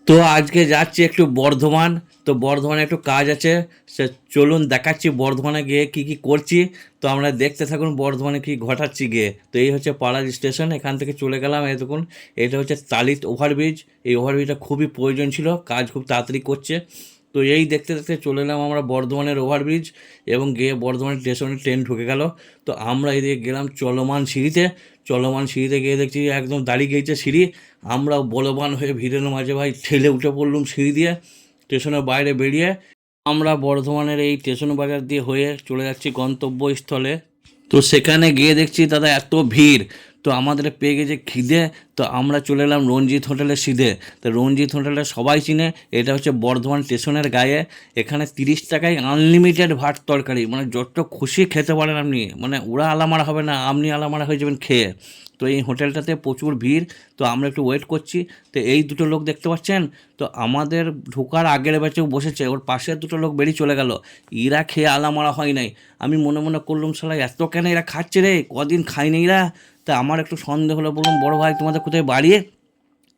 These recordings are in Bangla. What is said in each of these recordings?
তো আজকে যাচ্ছি একটু বর্ধমান। তো বর্ধমানে একটু কাজ আছে, সে চলুন দেখাচ্ছি বর্ধমানে গিয়ে কি কি করছি। তো আমরা দেখতে থাকুন বর্ধমানে কি ঘটাচ্ছি গিয়ে। তো এই হচ্ছে পাড়ার স্টেশন, এখান থেকে চলে গেলাম। এই দেখুন, এটা হচ্ছে তালিত ওভারব্রিজ। এই ওভারব্রিজটা খুবই প্রয়োজন ছিল, কাজ খুব তাড়াতাড়ি করছে। তো এই দেখতে দেখতে চলে এলাম আমরা বর্ধমানের ওভারব্রিজ, এবং গিয়ে বর্ধমান স্টেশনে ট্রেন ঢুকে গেল। তো আমরা এদিকে গেলাম চলমান সিঁড়িতে। চলমান সিঁড়িতে গিয়ে দেখছি একদম দাঁড়িয়ে গিয়েছে সিঁড়ি। আমরাও বলবান হয়ে ভিড়ের মাঝে ভাই ঠেলে উঠে পড়লুম সিঁড়ি দিয়ে, স্টেশনের বাইরে বেরিয়ে আমরা বর্ধমানের এই স্টেশন বাজার দিয়ে হয়ে চলে যাচ্ছি গন্তব্যস্থলে। তো সেখানে গিয়ে দেখছি দাদা এত ভিড়, তো আমাদের পেয়ে গেছে খিদে। তো আমরা চলে এলাম রঞ্জিত হোটেলে সিধে। তো রঞ্জিত হোটেলটা সবাই চিনে, এটা হচ্ছে বর্ধমান স্টেশনের গায়ে। এখানে 30 টাকায় আনলিমিটেড ভাত তরকারি, মানে যত খুশি খেতে পারেন আপনি, মানে ওরা আলামারা হবে না, আপনি আলামারা হয়ে যাবেন খেয়ে। তো এই হোটেলটাতে প্রচুর ভিড়। তো আমরা একটু ওয়েট করছি। তো এই দুটো লোক দেখতে পাচ্ছেন, তো আমাদের ঢোকার আগের ব্যাচেও বসেছে, ওর পাশের দুটো লোক বেরিয়ে চলে গেল। এরা খেয়ে আলামারা হয় নাই। আমি মনে মনে করলাম, শালা এত কেন এরা খাচ্ছে রে, কদিন খায়নি এরা। তা আমার একটু সন্দেহ হলো, বললাম বড় ভাই তোমাদের কোথায় বাড়ি?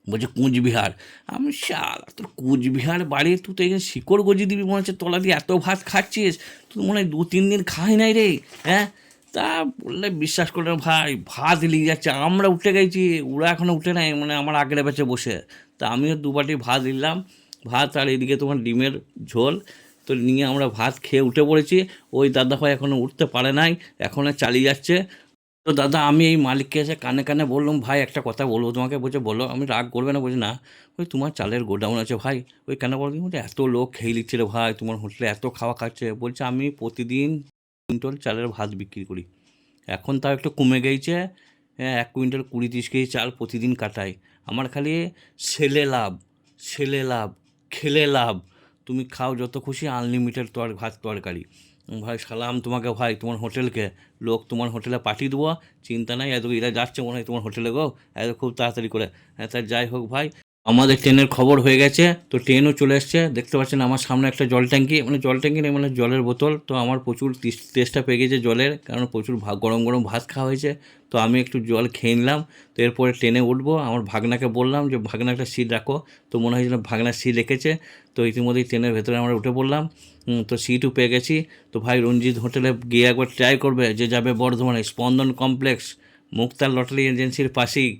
বলছে কুচবিহার। আমি শালা তোর কুচবিহার বাড়ি, তুই তো এখানে শিকড় গজিয়ে দিবি মনে হচ্ছে, তলা দিয়ে এত ভাত খাচ্ছিস, তুই মনে হয় 2-3 দিন খাই নাই রে। হ্যাঁ, তা বললে বিশ্বাস করে না ভাই, ভাত লিগে যাচ্ছে। আমরা উঠে গেছি, ওরা এখনও উঠে নাই, মানে আমার আগের ব্যাচে বসে। তা আমিও 2 বাটি ভাত নিলাম, ভাত আর এদিকে তোমার ডিমের ঝোল। তো নিয়ে আমরা ভাত খেয়ে উঠে পড়েছি। ওই দাদা ভাই এখনও উঠতে পারে নাই, এখনও চালিয়ে যাচ্ছে। তো দাদা আমি এই মালিককে এসে কানে কানে বললাম, ভাই একটা কথা বলবো তোমাকে। বলছে বলো। আমি রাগ করবে না? বলছি না, ওই তোমার চালের গোডাউন আছে ভাই, ওই কেন বলো? বলছে এত লোক খেয়ে নিচ্ছে রে ভাই, তোমার হোটেলে এত খাওয়া খাচ্ছে। বলছে আমি প্রতিদিন কুইন্টাল চালের ভাত বিক্রি করি, এখন তাও একটু কমে গেছে। হ্যাঁ, 1 কুইন্টাল 20-30 কেজি চাল প্রতিদিন কাটাই। আমার খালি সেলে লাভ, সেলে লাভ, খেলে লাভ। তুমি খাও যত খুশি, আনলিমিটেড ভাত তরকারি। ভাই সালাম তোমাকে ভাই, তোমার হোটেলকে, লোক তোমার হোটেলে পাঠিয়ে দেবো, চিন্তা নাই। এত এরা যাচ্ছে মনে হয় তোমার হোটেলে গো, এত খুব তাড়াতাড়ি করে। হ্যাঁ, তা যাই হোক ভাই, আমাদের ট্রেনের খবর হয়ে গেছে। তো ট্রেনও চলে এসছে, দেখতে পাচ্ছেন আমার সামনে একটা জল ট্যাঙ্কি, মানে জল ট্যাঙ্কি নেই, মানে জলের বোতল। তো আমার প্রচুর তেষ্টা পেয়ে গেছে জলের, কারণ প্রচুর গরম গরম ভাত খাওয়া হয়েছে। তো আমি একটু জল খেয়ে নিলাম। তো এরপরে ট্রেনে উঠবো। আমার ভাগনাকে বললাম যে ভাগনা একটা সিট রাখো। তো মনে হয় যেন ভাগনার সিট রেখেছে। তো ইতিমধ্যেই ট্রেনের ভেতরে আমরা উঠে পড়লাম। তো সিটও পেয়ে গেছি। তো ভাই রঞ্জিত হোটেলে গিয়ে একবার ট্রাই করবে, যে যাবে বর্ধমানে স্পন্দন কমপ্লেক্স, মুক্তার লটারি এজেন্সির পাশেই,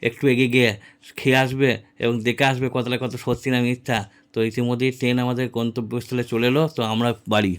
একটু এগিয়ে গিয়ে খেয়ে আসবে এবং দেখে আসবে কতটা কত সত্যি না মিথ্যা। তো ইতিমধ্যেই ট্রেন আমাদের গন্তব্যস্থলে চলে এলো। তো আমরা বাড়ি।